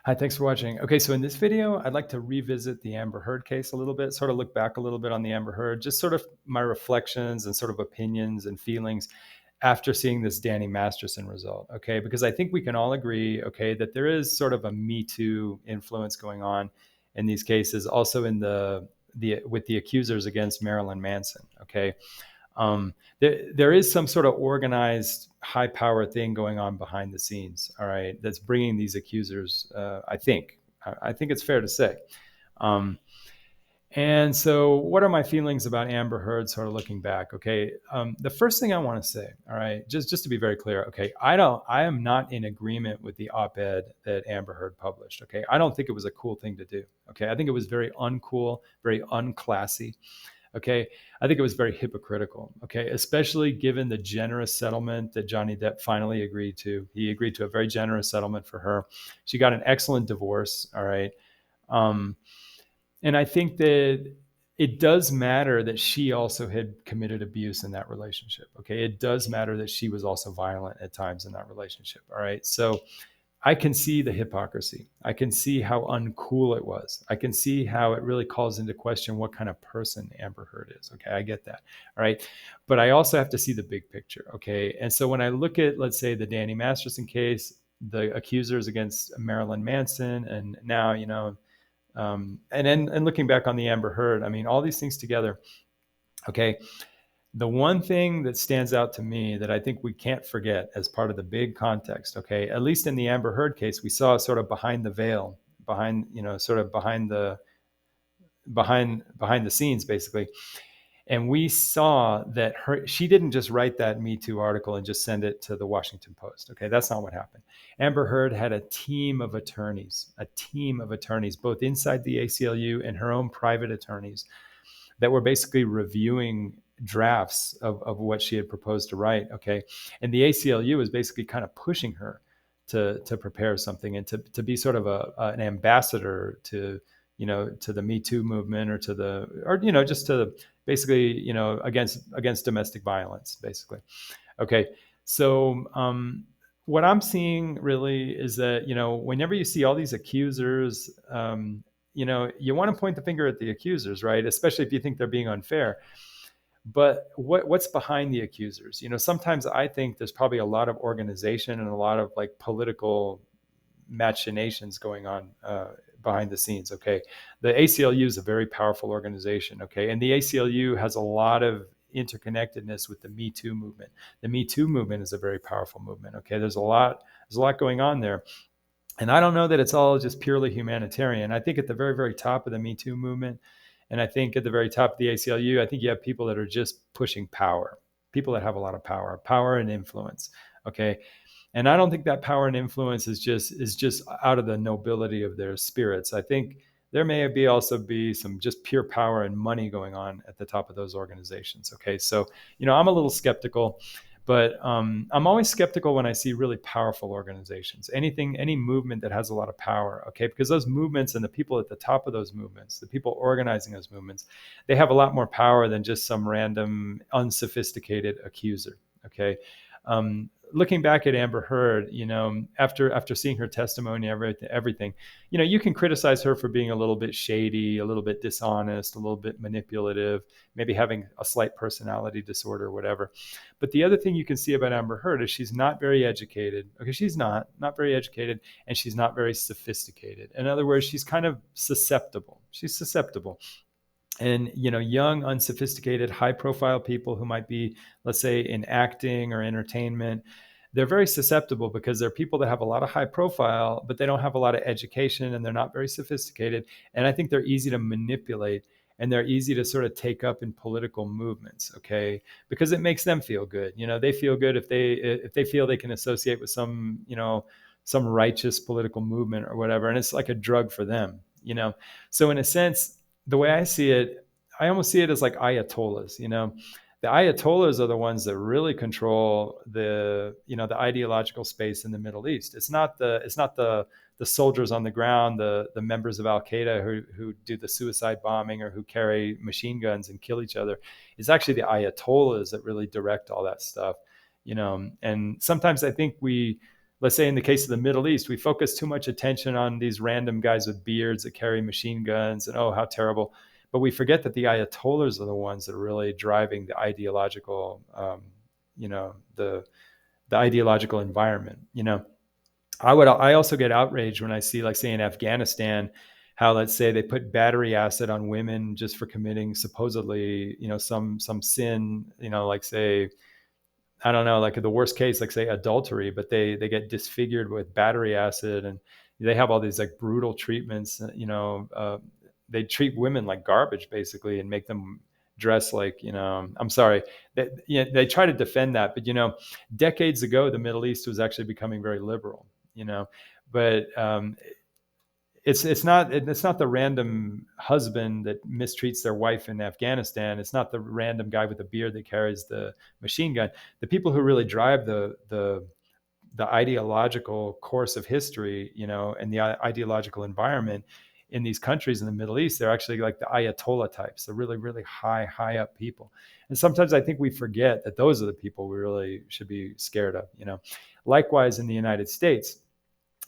Hi, thanks for watching. Okay, so in this video, I'd like to revisit the Amber Heard case a little bit, sort of look back a little bit on the Amber Heard, just sort of my reflections and sort of opinions and feelings after seeing this Danny Masterson result. Okay, because I think we can all agree, okay, that there is sort of a Me Too influence going on in these cases, also in the with the accusers against Marilyn Manson. Okay, there is some sort of organized high power thing going on behind the scenes, all right, that's bringing these accusers, I think it's fair to say. um, and so what are my feelings about Amber Heard sort of looking back? Okay, the first thing I want to say, all right, just to be very clear, okay, I am not in agreement with the op-ed that Amber Heard published. Okay, I don't think it was a cool thing to do. Okay, I think it was very uncool, very unclassy. Okay, I think it was very hypocritical. Okay, especially given the generous settlement that Johnny Depp finally agreed to. He agreed to a very generous settlement for her. She got an excellent divorce. All right. Um, and I think that it does matter that she also had committed abuse in that relationship. Okay, it does matter that she was also violent at times in that relationship. All right. So I can see the hypocrisy. I can see how uncool it was. I can see how it really calls into question what kind of person Amber Heard is. Okay, I get that. All right. But I also have to see the big picture. Okay. And so when I look at, let's say, the Danny Masterson case, the accusers against Marilyn Manson, and now, and then and looking back on the Amber Heard, I mean, all these things together. Okay, the one thing that stands out to me that I think we can't forget as part of the big context, okay, at least in the Amber Heard case, we saw sort of behind the veil, behind, sort of behind the scenes, basically. And we saw that she didn't just write that Me Too article and just send it to the Washington Post. Okay, that's not what happened. Amber Heard had a team of attorneys, both inside the ACLU and her own private attorneys, that were basically reviewing drafts of what she had proposed to write. Okay, and the ACLU was basically kind of pushing her to prepare something and to be sort of an ambassador to, to the Me Too movement, or just to basically, against domestic violence, basically. Okay, so what I'm seeing really is that, whenever you see all these accusers, you want to point the finger at the accusers, right? Especially if you think they're being unfair. But what's behind the accusers? Sometimes I think there's probably a lot of organization and a lot of like political machinations going on behind the scenes. Okay, the ACLU is a very powerful organization. Okay, and the ACLU has a lot of interconnectedness with the Me Too movement. The Me Too movement is a very powerful movement. Okay, there's a lot going on there. And I don't know that it's all just purely humanitarian. I think at the very, very top of the Me Too movement, and I think at the very top of the ACLU, I think you have people that are just pushing power, people that have a lot of power and influence. Okay. And I don't think that power and influence is just out of the nobility of their spirits. I think there may be some just pure power and money going on at the top of those organizations. Okay. So, I'm a little skeptical. But I'm always skeptical when I see really powerful organizations, any movement that has a lot of power, okay? Because those movements and the people at the top of those movements, the people organizing those movements, they have a lot more power than just some random unsophisticated accuser, okay? Looking back at Amber Heard, after seeing her testimony, everything, you can criticize her for being a little bit shady, a little bit dishonest, a little bit manipulative, maybe having a slight personality disorder, whatever. But the other thing you can see about Amber Heard is she's not very educated. Okay, she's not very educated, and she's not very sophisticated. In other words, she's kind of susceptible. She's susceptible. And young, unsophisticated, high-profile people who might be, let's say, in acting or entertainment, they're very susceptible because they're people that have a lot of high profile, but they don't have a lot of education and they're not very sophisticated. And I think they're easy to manipulate, and they're easy to sort of take up in political movements, okay? Because it makes them feel good. They feel good if they feel they can associate with some righteous political movement or whatever, and it's like a drug for them. So in a sense, the way I see it, I almost see it as like ayatollahs. The ayatollahs are the ones that really control the ideological space in the Middle East. It's not the soldiers on the ground, the members of Al Qaeda who do the suicide bombing or who carry machine guns and kill each other. It's actually the ayatollahs that really direct all that stuff. And sometimes I think let's say in the case of the Middle East, we focus too much attention on these random guys with beards that carry machine guns and, oh, how terrible. But we forget that the Ayatollahs are the ones that are really driving the ideological, the ideological environment. I also get outraged when I see, like, say in Afghanistan, how, let's say, they put battery acid on women just for committing supposedly, some sin, like, say, I don't know, like the worst case, like, say, adultery, but they get disfigured with battery acid, and they have all these like brutal treatments. They treat women like garbage basically, and make them dress like, I'm sorry, they try to defend that, but decades ago the Middle East was actually becoming very liberal, but it's not the random husband that mistreats their wife in Afghanistan. It's not the random guy with a beard that carries the machine gun. The people who really drive the ideological course of history, and the ideological environment in these countries in the Middle East, they're actually like the Ayatollah types, the really, really high up people. And sometimes I think we forget that those are the people we really should be scared of. Likewise, in the United States,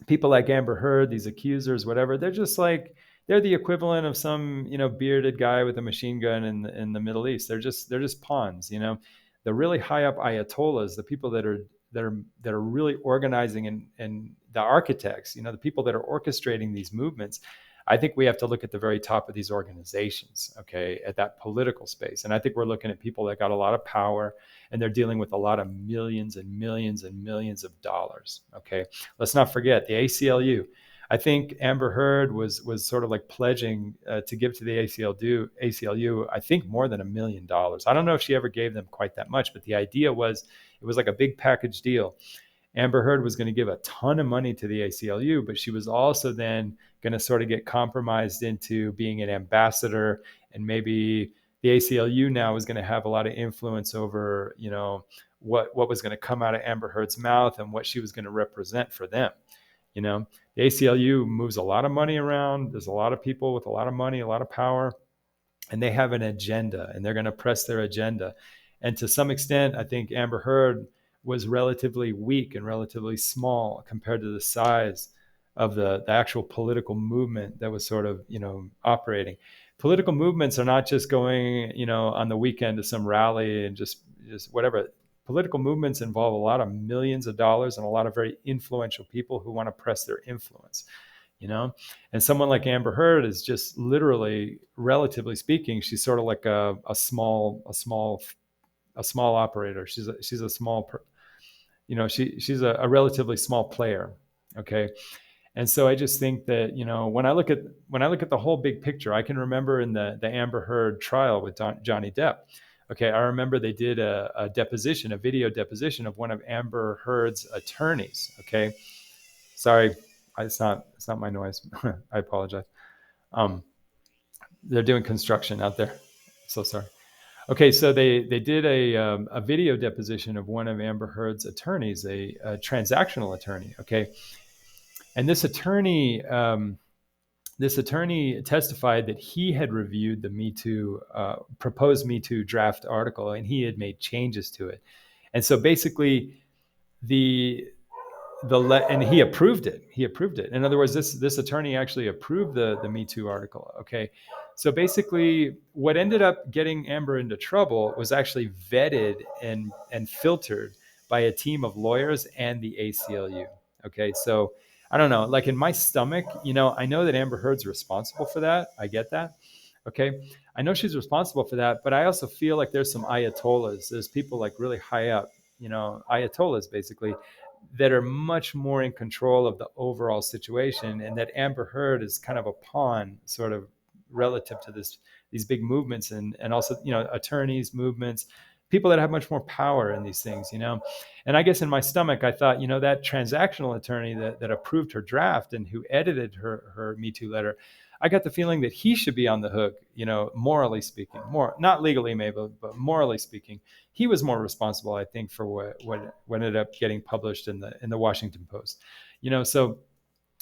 people like Amber Heard, these accusers, whatever, they're the equivalent of some, bearded guy with a machine gun in the Middle East. They're just pawns. The really high up Ayatollahs, the people that are really organizing, and the architects, the people that are orchestrating these movements. I think we have to look at the very top of these organizations, okay, at that political space. And I think we're looking at people that got a lot of power, and they're dealing with a lot of millions and millions and millions of dollars, okay? Let's not forget the ACLU. I think Amber Heard was sort of like pledging to give to the ACLU, I think more than $1 million. I don't know if she ever gave them quite that much, but the idea was it was like a big package deal. Amber Heard was going to give a ton of money to the ACLU, but she was also then going to sort of get compromised into being an ambassador, and maybe the ACLU now is going to have a lot of influence over, what was going to come out of Amber Heard's mouth and what she was going to represent for them. The ACLU moves a lot of money around. There's a lot of people with a lot of money, a lot of power, and they have an agenda, and they're going to press their agenda. And to some extent, I think Amber Heard was relatively weak and relatively small compared to the size of the actual political movement that was sort of, operating. Political movements are not just going, on the weekend to some rally and just whatever. Political movements involve a lot of millions of dollars and a lot of very influential people who want to press their influence, and someone like Amber Heard is just literally, relatively speaking, she's sort of like a small operator. She's a small, she's a relatively small player. Okay. And so I just think that, when I look at the whole big picture, I can remember in the Amber Heard trial with Johnny Depp. Okay. I remember they did a video deposition of one of Amber Heard's attorneys. Okay. Sorry. It's not my noise. I apologize. They're doing construction out there. So sorry. Okay, so they did a video deposition of one of Amber Heard's attorneys, a transactional attorney. Okay, and this attorney testified that he had reviewed the proposed Me Too draft article, and he had made changes to it. And so basically, and he approved it. In other words, this attorney actually approved the Me Too article. Okay. So basically, what ended up getting Amber into trouble was actually vetted and filtered by a team of lawyers and the ACLU. Okay. So I don't know, like in my stomach, I know that Amber Heard's responsible for that. I get that. Okay. I know she's responsible for that, but I also feel like there's some Ayatollahs. There's people like really high up, Ayatollahs basically, that are much more in control of the overall situation, and that Amber Heard is kind of a pawn sort of relative to these big movements, and also, attorneys, movements, people that have much more power in these things, And I guess in my stomach, I thought, that transactional attorney that approved her draft and who edited her Me Too letter, I got the feeling that he should be on the hook, morally speaking, not legally maybe, but morally speaking, he was more responsible, I think, for what ended up getting published in the Washington Post, So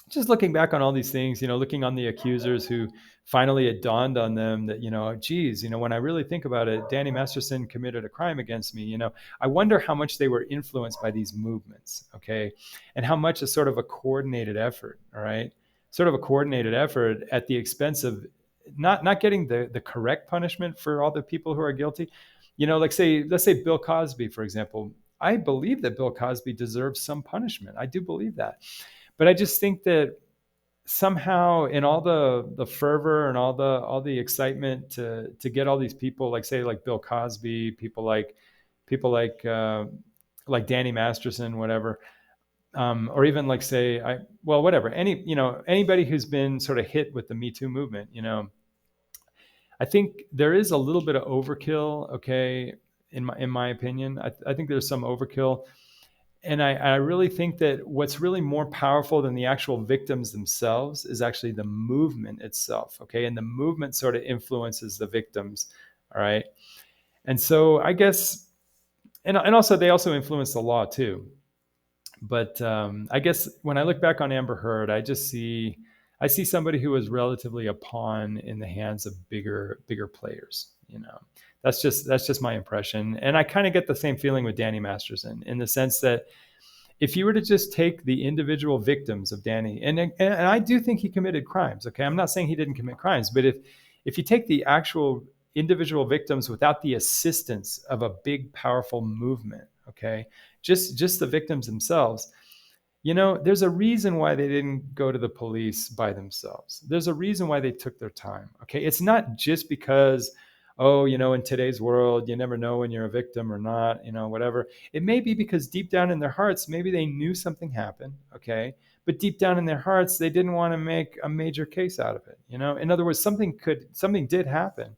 just looking back on all these things, looking on the accusers who finally it dawned on them that, geez, when I really think about it, Danny Masterson committed a crime against me. I wonder how much they were influenced by these movements, okay, and how much is sort of a coordinated effort, all right, sort of a coordinated effort at the expense of not getting the correct punishment for all the people who are guilty. Like let's say Bill Cosby, for example. I believe that Bill Cosby deserves some punishment. I do believe that. But I just think that somehow in all the fervor and all the excitement to get all these people, like say like Bill Cosby, people like Danny Masterson, whatever, or even like say whatever, anybody who's been sort of hit with the Me Too movement, I think there is a little bit of overkill, okay, in my opinion. I think there's some overkill. And I really think that what's really more powerful than the actual victims themselves is actually the movement itself, okay? And the movement sort of influences the victims, all right? And so I guess, and also they also influence the law too. But I guess when I look back on Amber Heard, I see somebody who was relatively a pawn in the hands of bigger players. That's just my impression, and I kind of get the same feeling with Danny Masterson in the sense that if you were to just take the individual victims of Danny, and I do think he committed crimes. Okay, I'm not saying he didn't commit crimes, but if you take the actual individual victims without the assistance of a big, powerful movement, okay, just the victims themselves, there's a reason why they didn't go to the police by themselves. There's a reason why they took their time. Okay. It's not just because, oh, in today's world, you never know when you're a victim or not, whatever. It may be because deep down in their hearts, maybe they knew something happened. Okay. But deep down in their hearts, they didn't want to make a major case out of it. In other words, something did happen,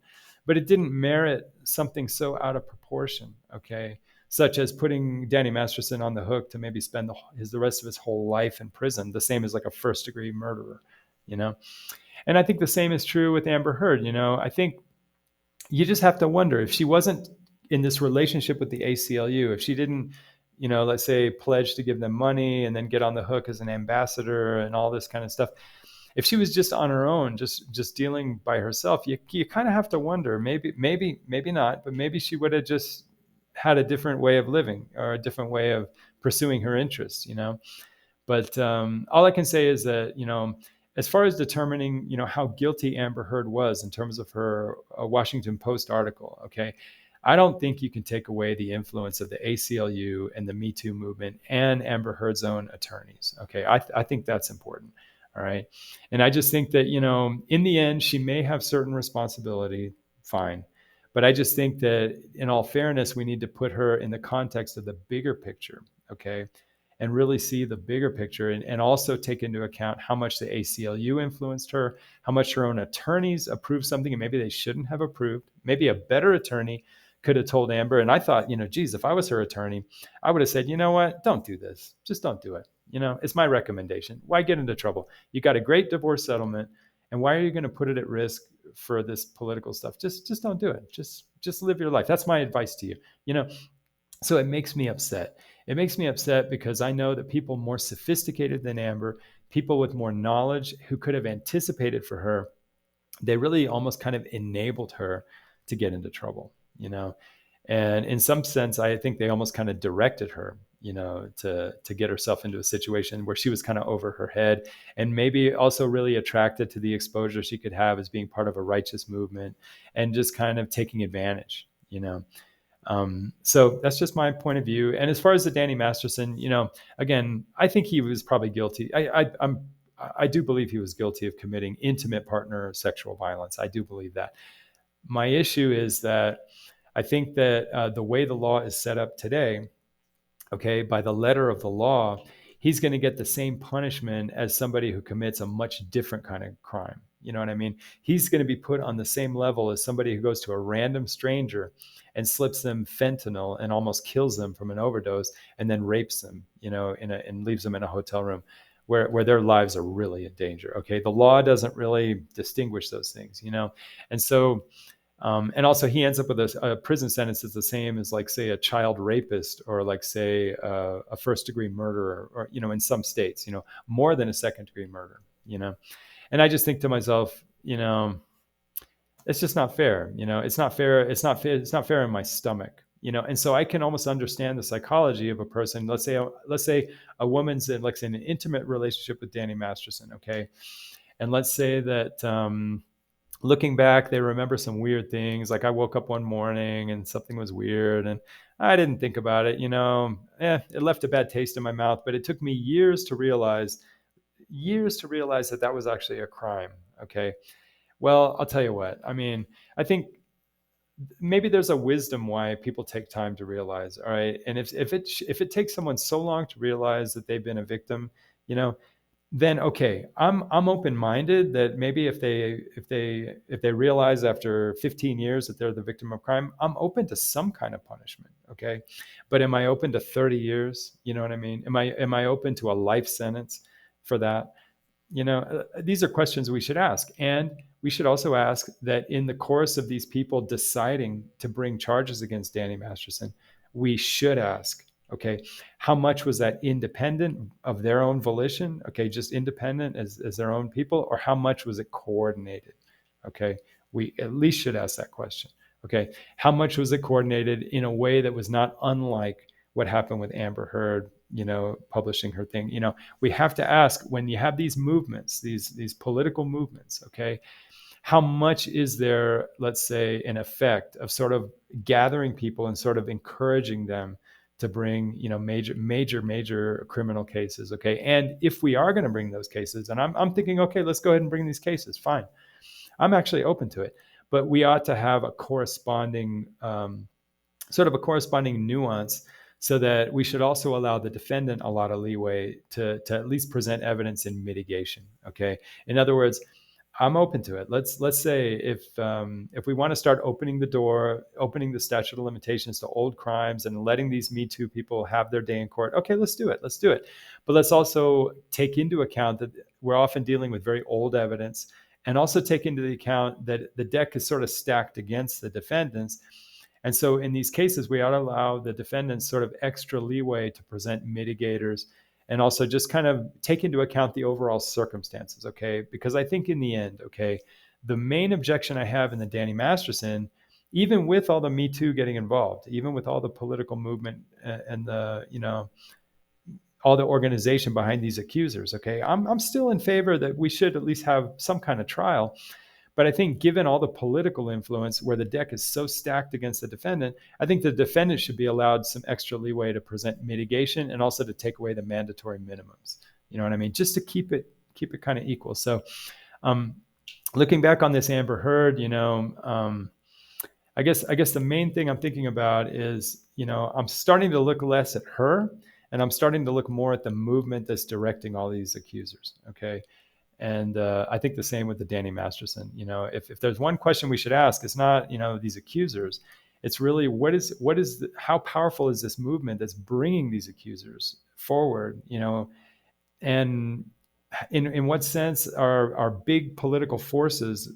but it didn't merit something so out of proportion. Okay, such as putting Danny Masterson on the hook to maybe spend the rest of his whole life in prison, the same as like a first-degree murderer, And I think the same is true with Amber Heard. I think you just have to wonder if she wasn't in this relationship with the ACLU, if she didn't, let's say, pledge to give them money and then get on the hook as an ambassador and all this kind of stuff. If she was just on her own, just dealing by herself, you kind of have to wonder, maybe not, but maybe she would have just had a different way of living or a different way of pursuing her interests, But all I can say is that, as far as determining, how guilty Amber Heard was in terms of her Washington Post article, okay, I don't think you can take away the influence of the ACLU and the Me Too movement and Amber Heard's own attorneys. Okay, I think that's important. All right. And I just think that, in the end, she may have certain responsibility. Fine. But I just think that in all fairness, we need to put her in the context of the bigger picture. Okay. And really see the bigger picture and also take into account how much the ACLU influenced her, how much her own attorneys approved something and maybe they shouldn't have approved. Maybe a better attorney could have told Amber. And I thought, geez, if I was her attorney, I would have said, you know what, don't do this. Just don't do it. It's my recommendation. Why get into trouble? You got a great divorce settlement. And why are you going to put it at risk for this political stuff? Just don't do it. Just live your life. That's my advice to you. So it makes me upset. It makes me upset because I know that people more sophisticated than Amber, people with more knowledge who could have anticipated for her, they really almost kind of enabled her to get into trouble, And in some sense, I think they almost kind of directed her, to get herself into a situation where she was kind of over her head and maybe also really attracted to the exposure she could have as being part of a righteous movement and just kind of taking advantage, So that's just my point of view. And as far as the Danny Masterson, again, I think he was probably guilty. I do believe he was guilty of committing intimate partner sexual violence. I do believe that. My issue is that I think that the way the law is set up today, okay, by the letter of the law, he's going to get the same punishment as somebody who commits a much different kind of crime. You know what I mean? He's going to be put on the same level as somebody who goes to a random stranger and slips them fentanyl and almost kills them from an overdose and then rapes them, and leaves them in a hotel room where their lives are really in danger. Okay. The law doesn't really distinguish those things, And so And also, he ends up with a prison sentence that's the same as, like, say, a child rapist, or, like, say, a first-degree murderer, or, in some states, more than a second-degree murder. And I just think to myself, it's just not fair. It's not fair. It's not fair. It's not fair in my stomach. And so I can almost understand the psychology of a person. Let's say a woman's in, like, say, in an intimate relationship with Danny Masterson. Okay, and let's say that. Looking back, they remember some weird things. Like, I woke up one morning and something was weird, and I didn't think about it. It left a bad taste in my mouth. But it took me years to realize that that was actually a crime. Okay. Well, I'll tell you what. I mean, I think maybe there's a wisdom why people take time to realize. All right, and if it takes someone so long to realize that they've been a victim, you know, then okay, I'm open-minded that maybe if they realize after 15 years that they're the victim of crime, I'm open to some kind of punishment. Okay, but am I open to 30 years? You know what I mean? Am I open to a life sentence for that? These are questions we should ask. And we should also ask that in the course of these people deciding to bring charges against Danny Masterson, we should ask, okay, how much was that independent of their own volition? Okay, just independent as their own people, or how much was it coordinated? Okay, we at least should ask that question. Okay, how much was it coordinated in a way that was not unlike what happened with Amber Heard, publishing her thing? We have to ask, when you have these movements, these political movements, okay, how much is there, let's say, an effect of sort of gathering people and sort of encouraging them to bring, major criminal cases, okay? And if we are going to bring those cases, and I'm thinking, okay, let's go ahead and bring these cases, fine. I'm actually open to it, but we ought to have a corresponding nuance, so that we should also allow the defendant a lot of leeway to at least present evidence in mitigation. Okay. In other words, I'm open to it. Let's say if we want to start opening the statute of limitations to old crimes and letting these Me Too people have their day in court, okay, let's do it. But let's also take into account that we're often dealing with very old evidence, and also take into account that the deck is sort of stacked against the defendants. And so in these cases, we ought to allow the defendants sort of extra leeway to present mitigators, and also just kind of take into account the overall circumstances, okay? Because I think in the end, okay, the main objection I have in the Danny Masterson, even with all the Me Too getting involved, even with all the political movement and the, all the organization behind these accusers, okay, I'm still in favor that we should at least have some kind of trial. But I think given all the political influence where the deck is so stacked against the defendant, I think the defendant should be allowed some extra leeway to present mitigation, and also to take away the mandatory minimums. You know what I mean? Just to keep it kind of equal. So looking back on this Amber Heard, I guess the main thing I'm thinking about is, I'm starting to look less at her, and I'm starting to look more at the movement that's directing all these accusers. Okay. And I think the same with the Danny Masterson. If there's one question we should ask, it's not, these accusers. It's really how powerful is this movement that's bringing these accusers forward? And in what sense are big political forces,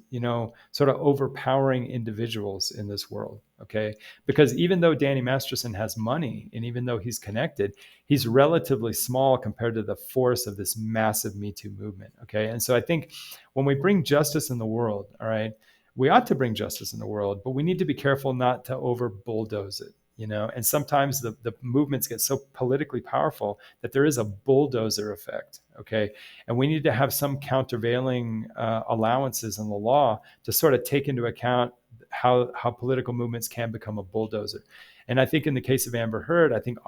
sort of overpowering individuals in this world? Okay, because even though Danny Masterson has money, and even though he's connected, he's relatively small compared to the force of this massive Me Too movement. Okay, and so I think when we bring justice in the world, all right, we ought to bring justice in the world, but we need to be careful not to over bulldoze it. And sometimes the movements get so politically powerful that there is a bulldozer effect. Okay, and we need to have some countervailing allowances in the law to sort of take into account how political movements can become a bulldozer. And I think in the case of Amber Heard, I think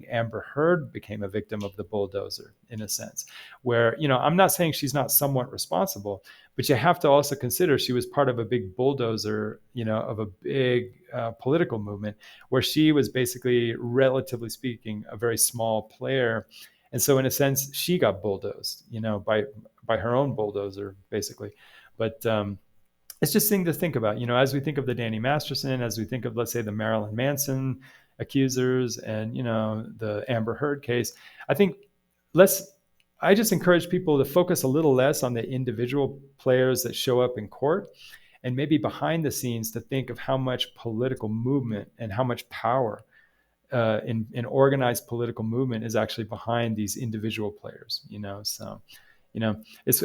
Amber Heard became a victim of the bulldozer, in a sense, where, I'm not saying she's not somewhat responsible, but you have to also consider she was part of a big bulldozer, of a big political movement, where she was basically, relatively speaking, a very small player. And so in a sense, she got bulldozed, by her own bulldozer, basically. But it's just thing to think about, as we think of the Danny Masterson, as we think of, let's say, the Marilyn Manson accusers, and, the Amber Heard case. I just encourage people to focus a little less on the individual players that show up in court, and maybe behind the scenes to think of how much political movement and how much power in organized political movement is actually behind these individual players. So it's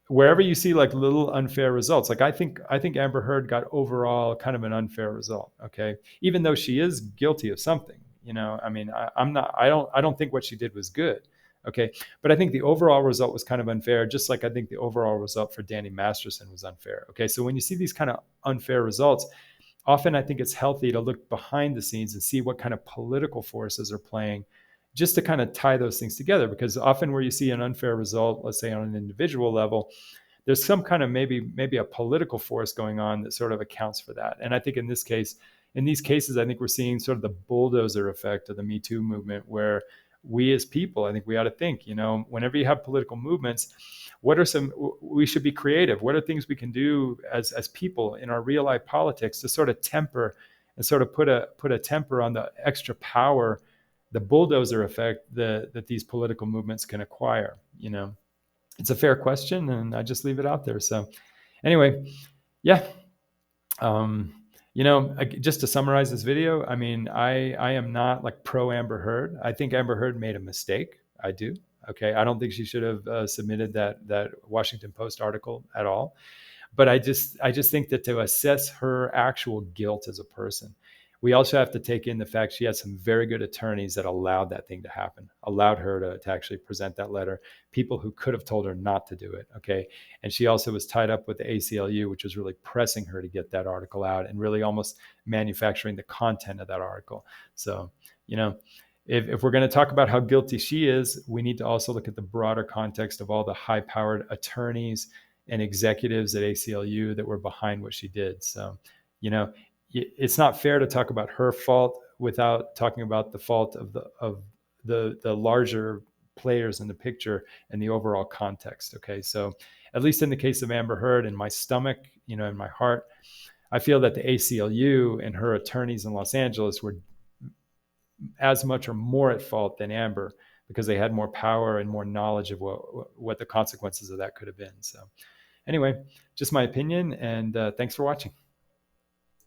wherever you see like little unfair results. Like I think Amber Heard got overall kind of an unfair result. Okay, even though she is guilty of something. I mean, I'm not. I don't think what she did was good. Okay, but I think the overall result was kind of unfair. Just like I think the overall result for Danny Masterson was unfair. Okay, so when you see these kind of unfair results, often I think it's healthy to look behind the scenes and see what kind of political forces are playing, just to kind of tie those things together. Because often where you see an unfair result, let's say on an individual level, there's some kind of maybe a political force going on that sort of accounts for that. And I think in these cases, I think we're seeing sort of the bulldozer effect of the Me Too movement, where we as people, I think we ought to think, whenever you have political movements, we should be creative. What are things we can do as people in our real life politics to sort of temper and sort of put a temper on the extra power, the bulldozer effect that these political movements can acquire. It's a fair question, and I just leave it out there. So anyway, yeah. Just to summarize this video, I mean, I am not like pro Amber Heard. I think Amber Heard made a mistake. I do. Okay. I don't think she should have submitted that Washington Post article at all. But I just think that to assess her actual guilt as a person, we also have to take in the fact she had some very good attorneys that allowed that thing to happen, allowed her to actually present that letter, people who could have told her not to do it. Okay. And she also was tied up with the ACLU, which was really pressing her to get that article out and really almost manufacturing the content of that article. So, if we're going to talk about how guilty she is, we need to also look at the broader context of all the high-powered attorneys and executives at ACLU that were behind what she did. So, it's not fair to talk about her fault without talking about the fault of the larger players in the picture and the overall context. Okay, so at least in the case of Amber Heard, in my stomach, in my heart, I feel that the ACLU and her attorneys in Los Angeles were as much or more at fault than Amber, because they had more power and more knowledge of what the consequences of that could have been. So anyway, just my opinion, and thanks for watching.